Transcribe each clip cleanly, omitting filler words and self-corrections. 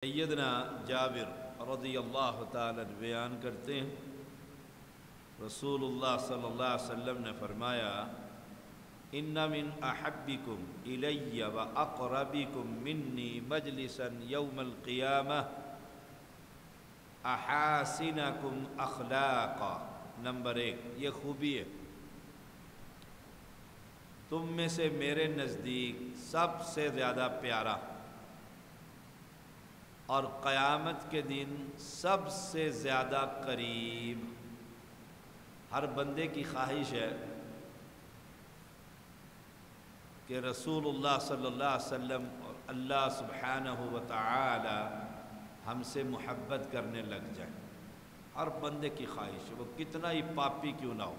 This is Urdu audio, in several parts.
سیدنا جابر رضی اللہ تعالیٰ بیان کرتے ہیں، رسول اللہ صلی اللہ علیہ وسلم نے فرمایا، ان من احبکم الی و اقربکم منی مجلسا یوم القیامہ احاسنکم اخلاقا۔ نمبر 1، یہ خوبی ہے، تم میں سے میرے نزدیک سب سے زیادہ پیارا اور قیامت کے دن سب سے زیادہ قریب۔ ہر بندے کی خواہش ہے کہ رسول اللہ صلی اللہ علیہ وسلم اور اللہ سبحانہ و تعالی ہم سے محبت کرنے لگ جائے۔ ہر بندے کی خواہش ہے، وہ کتنا ہی پاپی کیوں نہ ہو۔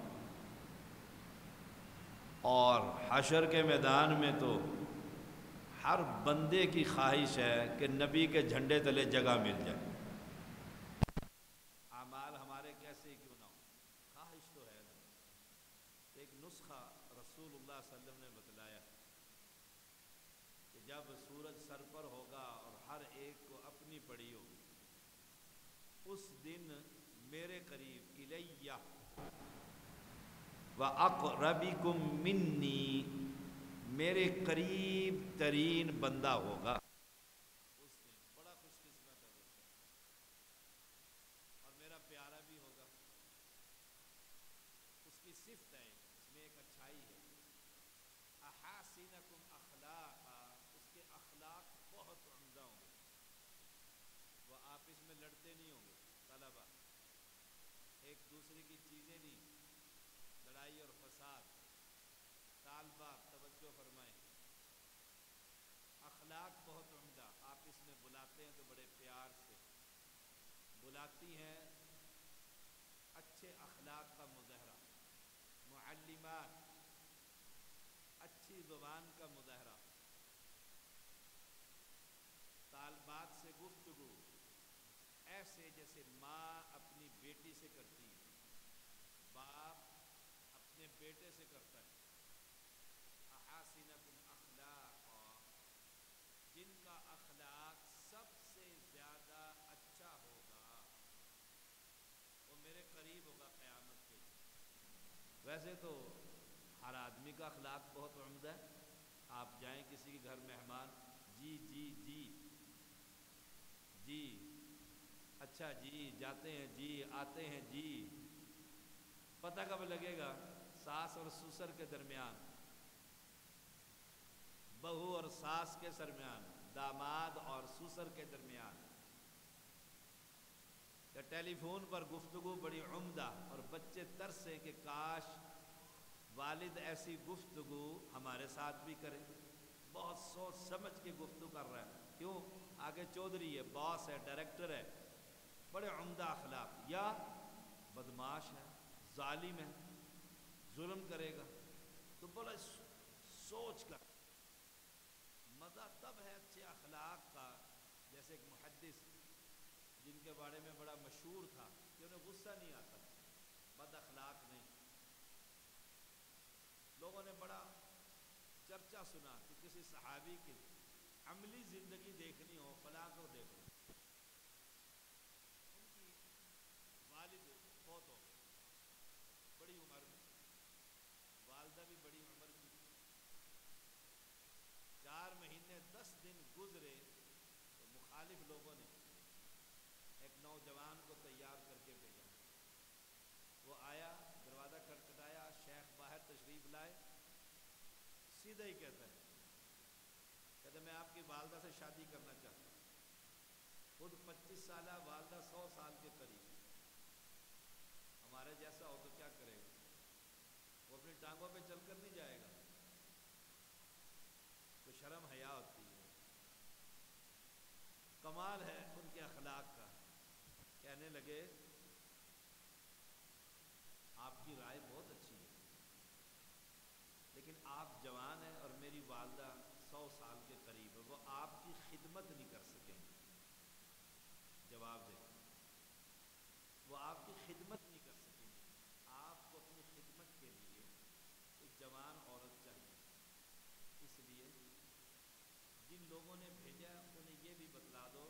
اور حشر کے میدان میں تو ہر بندے کی خواہش ہے کہ نبی کے جھنڈے تلے جگہ مل جائے۔ اعمال ہمارے کیسے ہی کیوں نہ ہو، خواہش تو ہے نا۔ ایک نسخہ رسول اللہ صلی اللہ علیہ وسلم نے بتلایا کہ جب سورج سر پر ہوگا اور ہر ایک کو اپنی پڑی ہوگی، اس دن میرے قریب الیہ وَأَقْرَبِكُم مِّنِّي، میرے قریب ترین بندہ ہوگا اس دن۔ بڑا خوش قسمت ہے وہ، اور میرا پیارا بھی ہوگا۔ اس کی صفت ہے، اس میں ایک اچھائی ہے، احاسنکم اخلاقا، اس کے اخلاق بہت عمدہ ہوں گے۔ وہ آپس میں لڑتے نہیں ہوں گے، طلبہ ایک دوسرے کی چیزیں نہیں، لڑائی اور فساد۔ طالبات توجہ فرمائیں، اخلاق بہت عمدہ، آپس میں بلاتے ہیں تو بڑے پیار سے بلاتی ہیں، اچھے اخلاق کا مظاہرہ، معلمات، اچھی زبان کا مظاہرہ، طالبات سے گفتگو ایسے جیسے ماں اپنی بیٹی سے کرتی ہے، باپ اپنے بیٹے سے کرتا ہے۔ احاسنکم اخلاقا، جن کا اخلاق سب سے زیادہ اچھا ہوگا وہ میرے قریب ہوگا قیامت کے دن۔ ویسے تو ہر آدمی کا اخلاق بہت عمدہ ہے۔ آپ جائیں کسی کے گھر مہمان، جی جی جی جی، اچھا جی، جاتے ہیں جی، آتے ہیں جی۔ پتہ کب لگے گا؟ ساس اور سسر کے درمیان، بہو اور ساس کے درمیان، داماد اور سسر کے درمیان، یا ٹیلی فون پر گفتگو بڑی عمدہ، اور بچے ترسیں کہ کاش والد ایسی گفتگو ہمارے ساتھ بھی کرے۔ بہت سوچ سمجھ کے گفتگو کر رہا ہے، کیوں؟ آگے چودھری ہے، باس ہے، ڈائریکٹر ہے، بڑے عمدہ اخلاق، یا بدماش ہے، ظالم ہے، ظلم کرے گا، تو بڑا سوچ کر۔ مزہ تب ہے اچھے اخلاق کا، جیسے ایک محدث جن کے بارے میں بڑا مشہور تھا کہ انہیں غصہ نہیں آتا، بد اخلاق نہیں۔ لوگوں نے بڑا چرچا سنا کہ کسی صحابی کی عملی زندگی دیکھنی ہو، فلاں کو دیکھو، ان کی والد فوت ہو گئے بڑی عمر میں، والدہ بھی بڑی عمر کی، 4 مہینے 10 دن گزرے تو مخالف لوگوں نے ایک نوجوان کو تیار کر کے بھیجا۔ وہ آیا، دروازہ کھٹکھٹایا، شیخ باہر تشریف لائے، سیدھا ہی کہتا ہے میں آپ کی والدہ سے شادی کرنا چاہتا ہوں۔ خود 25 سالہ، والدہ 100 سال کے قریب۔ ہمارے جیسا ہو تو کیا کرے گا؟ وہ اپنی ٹانگوں پہ چل کر نہیں جائے گا، تو شرم حیا ہوتی ہے۔ کمال ہے ان کے اخلاق کا۔ کہنے لگے آپ کی رائے بہت اچھی ہے، لیکن آپ جوان ہیں اور میری والدہ 100 سال کے قریب ہے، وہ آپ کی خدمت نہیں کر سکیں گے۔ جواب دیں، وہ آپ کی خدمت نہیں کر سکیں گے، آپ کو اپنی خدمت کے لیے کوئی جوان عورت چاہیے۔ اس لیے جن لوگوں نے بھیجا انہیں یہ بھی بتلا دو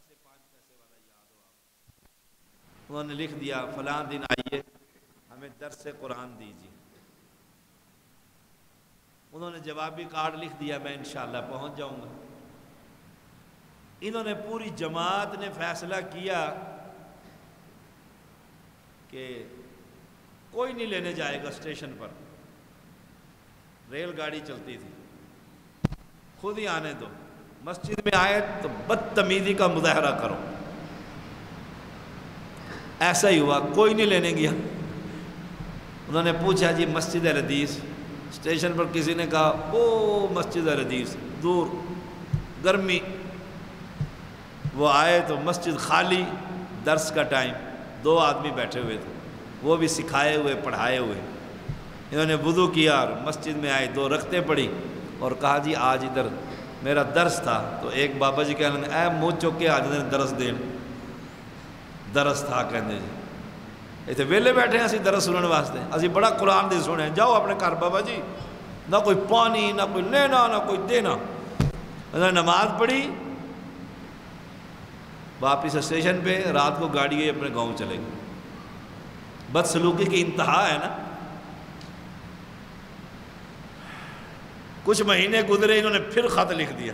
سے 5 پیسے والا یاد ہو آپ؟ انہوں نے لکھ دیا فلاں دن آئیے ہمیں درس قرآن دیجیے۔ انہوں نے جوابی کارڈ لکھ دیا میں انشاءاللہ پہنچ جاؤں گا۔ انہوں نے پوری جماعت نے فیصلہ کیا کہ کوئی نہیں لینے جائے گا اسٹیشن پر، ریل گاڑی چلتی تھی، خود ہی آنے دو، مسجد میں آئے تو بدتمیزی کا مظاہرہ کرو۔ ایسا ہی ہوا، کوئی نہیں لینے گیا۔ انہوں نے پوچھا جی مسجد الحدیث، اسٹیشن پر کسی نے کہا او مسجد الحدیث، دور گرمی۔ وہ آئے تو مسجد خالی، درس کا ٹائم، 2 آدمی بیٹھے ہوئے تھے، وہ بھی سکھائے ہوئے پڑھائے ہوئے۔ انہوں نے وضو کیا اور مسجد میں آئے، 2 رکعتیں پڑھی اور کہا جی آج ادھر میرا درس تھا۔ تو ایک بابا جی کہنے لگے اے منہ چک کے آج درس دین، درس تھا کہنے جی اتنے ویلے بیٹھے ہیں اسی درس سننے واسطے، اسی بڑا قرآن دی سنے، جاؤ اپنے گھر بابا جی، نہ کوئی پانی نہ کوئی لینا نہ کوئی دینا۔ انہوں نے نماز پڑھی، واپس اسٹیشن پہ، رات کو گاڑی گئی اپنے گاؤں چلے گئے۔ بدسلوکی کی انتہا ہے نا۔ کچھ مہینے گزرے، انہوں نے پھر خط لکھ دیا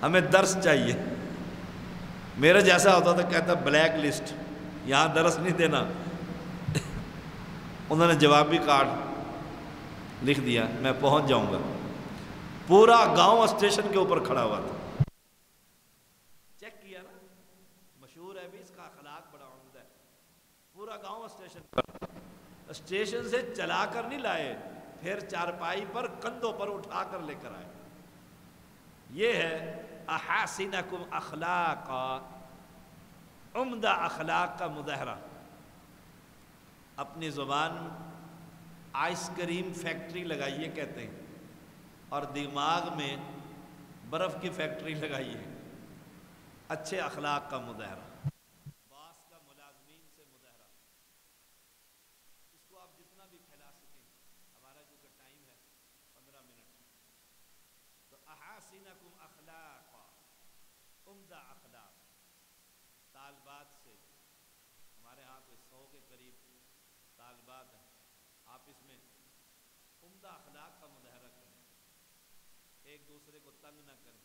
ہمیں درس چاہیے۔ میرا جیسا ہوتا تو کہتا بلیک لسٹ، یہاں درس نہیں دینا۔ انہوں نے جوابی کارڈ لکھ دیا میں پہنچ جاؤں گا۔ پورا گاؤں اسٹیشن کے اوپر کھڑا ہوا تھا، چیک کیا نا، مشہور ہے بھی اس کا اخلاق بڑا عمدہ ہے۔ پورا گاؤں اسٹیشن پر، اسٹیشن سے چلا کر نہیں لائے، پھر چارپائی پر کندھوں پر اٹھا کر لے کر آئے۔ یہ ہے احاسنکم اخلاقا، عمدہ اخلاق کا مظاہرہ۔ اپنی زبان آئس کریم فیکٹری لگائیے کہتے ہیں، اور دماغ میں برف کی فیکٹری لگائیے، اچھے اخلاق کا مظاہرہ، باس کا ملازمین سے مظاہرہ، اس کو آپ جتنا بھی پھیلا سکیں۔ ہمارا کیونکہ ٹائم ہے 15 منٹ، تو احاسنکم اخلاقا، عمدہ اخلاق۔ طالبات سے، ہمارے ہاں کوئی 100 کے قریب طالبات ہیں، آپ اس میں عمدہ اخلاق کا مظاہرہ کریں، ایک دوسرے کو تنگ نہ کریں،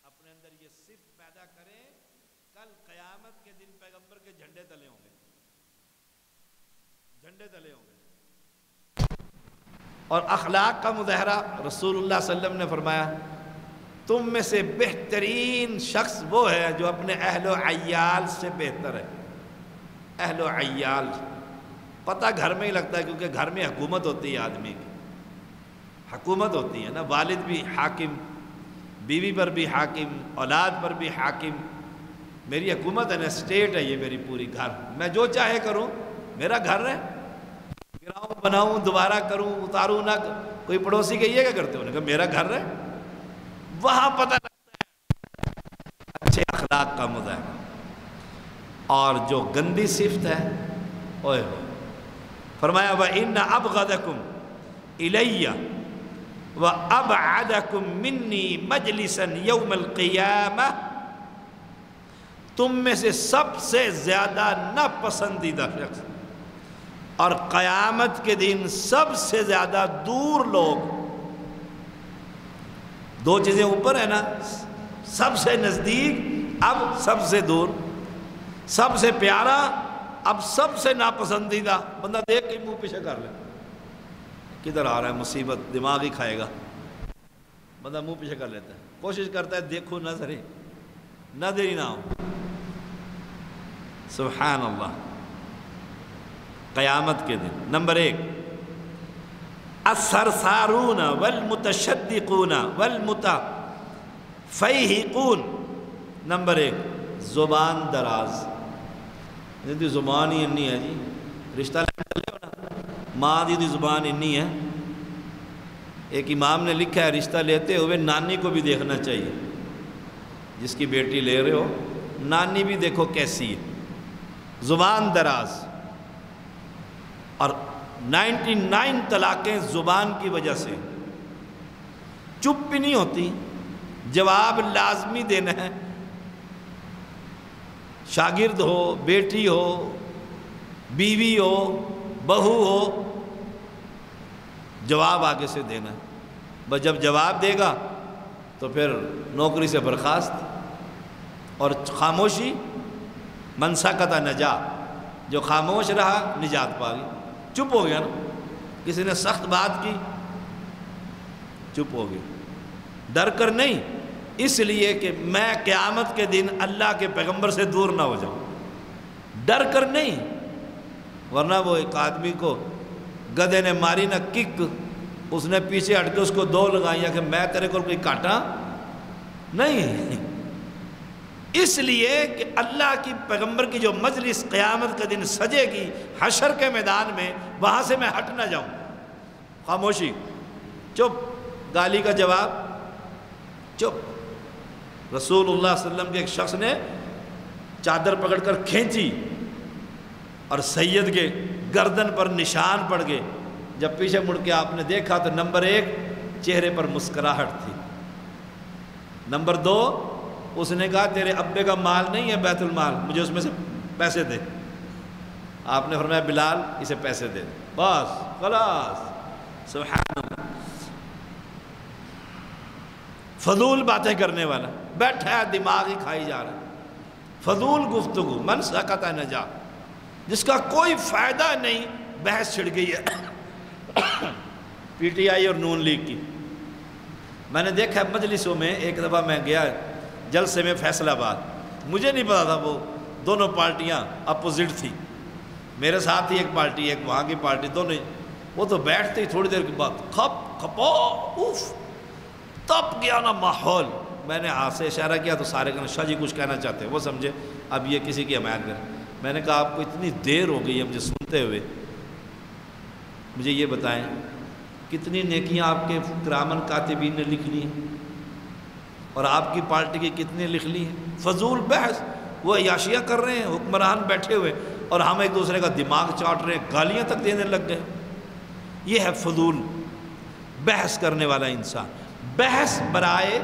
اپنے اندر یہ صفت پیدا کریں، کل قیامت کے دن پیغمبر کے جھنڈے تلے ہوں گے، جھنڈے تلے ہوں گے۔ اور اخلاق کا مظاہرہ، رسول اللہ صلی اللہ علیہ وسلم نے فرمایا تم میں سے بہترین شخص وہ ہے جو اپنے اہل و عیال سے بہتر ہے۔ اہل و عیال پتہ گھر میں ہی لگتا ہے، کیونکہ گھر میں حکومت ہوتی ہے، آدمی کی حکومت ہوتی ہے نا، والد بھی حاکم، بیوی پر بھی حاکم، اولاد پر بھی حاکم۔ میری حکومت ہے نا، اسٹیٹ ہے یہ میری پوری، گھر میں جو چاہے کروں، میرا گھر ہے، گراؤں بناؤں دوبارہ کروں اتاروں نہ۔ کوئی پڑوسی کہ یہ کیا کرتے ہو؟ کہ میرا گھر ہے، وہاں پتہ لگتا ہے اچھے اخلاق کا مظاہرہ۔ اور جو گندی صفت ہے، اوئے ہوئے، فرمایا وَإِنَّ أَبْغَضَكُمْ إِلَيَّ وَأَبْعَدَكُمْ مِنِّي مَجْلِسًا يَوْمَ الْقِيَامَةِ، تم میں سے سب سے زیادہ ناپسندیدہ شخص اور قیامت کے دن سب سے زیادہ دور لوگ، 2 چیزیں اوپر ہیں نا، سب سے نزدیک اب سب سے دور، سب سے پیارا اب سب سے ناپسندیدہ۔ بندہ دیکھ کے منہ پیچھے کر لے، کدھر آ رہا ہے مصیبت، دماغ ہی کھائے گا، بندہ منہ پیچھے کر لیتا ہے، کوشش کرتا ہے دیکھو نظر ہی نہ ہو۔ سبحان اللہ۔ قیامت کے دن نمبر 1 الثرثارون والمتشدقون والمتفیہقون، نمبر 1 زبان دراز۔ دی زبان ہی انی ہے جی، رشتہ لے چلے ہو نا، ماں دی زبان انی ہے۔ ایک امام نے لکھا ہے رشتہ لیتے ہوئے نانی کو بھی دیکھنا چاہیے، جس کی بیٹی لے رہے ہو نانی بھی دیکھو کیسی ہے، زبان دراز۔ اور 99 طلاقیں زبان کی وجہ سے، چپ بھی نہیں ہوتی، جواب لازمی دینا ہے، شاگرد ہو، بیٹی ہو، بیوی ہو، بہو ہو، جواب آگے سے دینا ہے۔ بس جب جواب دے گا تو پھر نوکری سے برخاست، اور خاموشی من سکت نجا، جو خاموش رہا نجات پا گئی۔ چپ ہو گیا نا، کسی نے سخت بات کی چپ ہو گیا، ڈر کر نہیں، اس لیے کہ میں قیامت کے دن اللہ کے پیغمبر سے دور نہ ہو جاؤں، ڈر کر نہیں، ورنہ وہ ایک آدمی کو گدھے نے ماری نہ کک، اس نے پیچھے ہٹ کے اس کو دو لگائیاں کہ میں تیرے کو کوئی کاٹا نہیں۔ اس لیے کہ اللہ کی پیغمبر کی جو مجلس قیامت کے دن سجے گی حشر کے میدان میں، وہاں سے میں ہٹ نہ جاؤں۔ خاموشی، چپ، گالی کا جواب چپ۔ رسول اللہ صلی اللہ علیہ وسلم کے ایک شخص نے چادر پکڑ کر کھینچی اور سید کے گردن پر نشان پڑ گئے۔ جب پیچھے مڑ کے آپ نے دیکھا تو نمبر 1 چہرے پر مسکراہٹ تھی، نمبر 2 اس نے کہا تیرے ابے کا مال نہیں ہے بیت المال، مجھے اس میں سے پیسے دے۔ آپ نے فرمایا بلال اسے پیسے دے، بس خلاص۔ سبحان اللہ، فضول باتیں کرنے والا بیٹھا ہے، دماغ ہی کھائی جا رہا ہے، فضول گفتگو، من سکت نجا، جس کا کوئی فائدہ نہیں۔ بحث چھڑ گئی ہے پی ٹی آئی اور نون لیگ کی۔ میں نے دیکھا مجلسوں میں، ایک دفعہ میں گیا جلسے میں فیصل آباد، مجھے نہیں پتا تھا وہ دونوں پارٹیاں اپوزٹ تھی، میرے ساتھ ہی ایک پارٹی ایک وہاں کی پارٹی، دونوں وہ تو بیٹھتے ہی تھوڑی دیر کے بعد کھپو اوف، تب گیا نا ماحول۔ میں نے ہاتھ سے اشارہ کیا تو سارے کہنا شاہ جی کچھ کہنا چاہتے ہیں، وہ سمجھے اب یہ کسی کی حمایت کریں۔ میں نے کہا آپ کو اتنی دیر ہو گئی ہے مجھے سنتے ہوئے، مجھے یہ بتائیں کتنی نیکیاں آپ کے کرامن کاتبین نے لکھ لی ہیں اور آپ کی پارٹی کی کتنی لکھ لی ہیں؟ فضول بحث، وہ عیاشیاں کر رہے ہیں، حکمران بیٹھے ہوئے اور ہم ایک دوسرے کا دماغ چاٹ رہے ہیں، گالیاں تک دینے لگ گئے۔ یہ ہے فضول بحث کرنے والا انسان۔ بحث برائے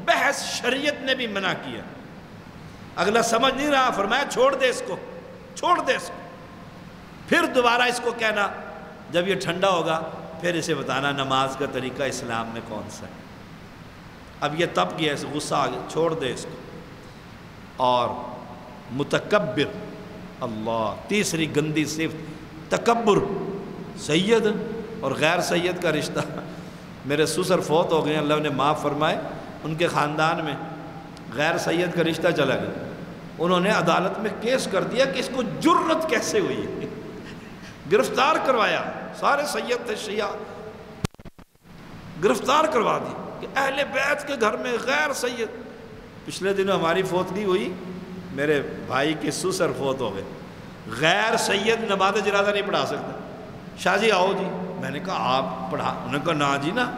بحث شریعت نے بھی منع کیا، اگلا سمجھ نہیں رہا، فرمایا چھوڑ دے اس کو، چھوڑ دے اس کو، پھر دوبارہ اس کو کہنا، جب یہ ٹھنڈا ہوگا پھر اسے بتانا نماز کا طریقہ اسلام میں کون سا ہے۔ اب یہ تب گیا، اس غصہ آ گیا، چھوڑ دے اس کو۔ اور متکبر، اللہ، تیسری گندی صفت تکبر۔ سید اور غیر سید کا رشتہ، میرے سسر فوت ہو گئے، اللہ نے معاف فرمائے، ان کے خاندان میں غیر سید کا رشتہ چلا گیا، انہوں نے عدالت میں کیس کر دیا کہ اس کو جرت کیسے ہوئی، گرفتار کروایا، سارے سید تھے شیعہ، گرفتار کروا دی کہ اہل بیت کے گھر میں غیر سید۔ پچھلے دنوں ہماری فوتگی ہوئی، میرے بھائی کے سسر فوت ہو گئے، غیر سید نماز جنازہ نہیں پڑھا سکتا، شاہ جی آؤ جی، میں نے کہا آپ پڑھا، انہوں نے کہا نا جی نا،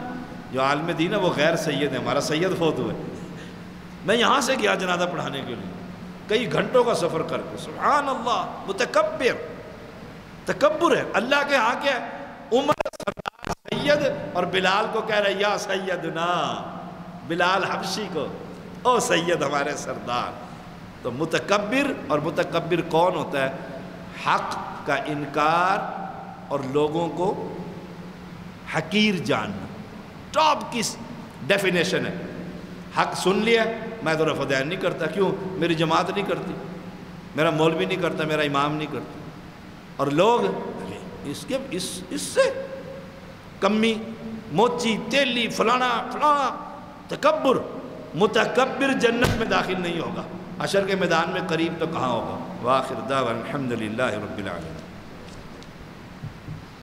جو عالم دین ہے وہ غیر سید ہے، ہمارا سید فوت ہوئے۔ میں یہاں سے گیا جنازہ پڑھانے کے لیے، کئی گھنٹوں کا سفر کر کے، سبحان اللہ، متکبر، تکبر ہے۔ اللہ کے ہاں کیا ہے، عمر سردار سید اور بلال کو کہہ رہے یا سیدنا، بلال حبشی کو، او سید ہمارے سردار۔ تو متکبر، اور متکبر کون ہوتا ہے؟ حق کا انکار اور لوگوں کو حقیر جاننا، ٹاپ کی ڈیفینیشن ہے۔ حق سن لیا، میں تو رفع دین نہیں کرتا، کیوں؟ میری جماعت نہیں کرتی، میرا مولوی نہیں کرتا، میرا امام نہیں کرتا، اور لوگ اس سے کمی، موچی، تیلی، فلانا فلانا، تکبر۔ متکبر جنت میں داخل نہیں ہوگا، حشر کے میدان میں قریب تو کہاں ہوگا۔ وآخر دعوانا الحمدللہ رب العالمین۔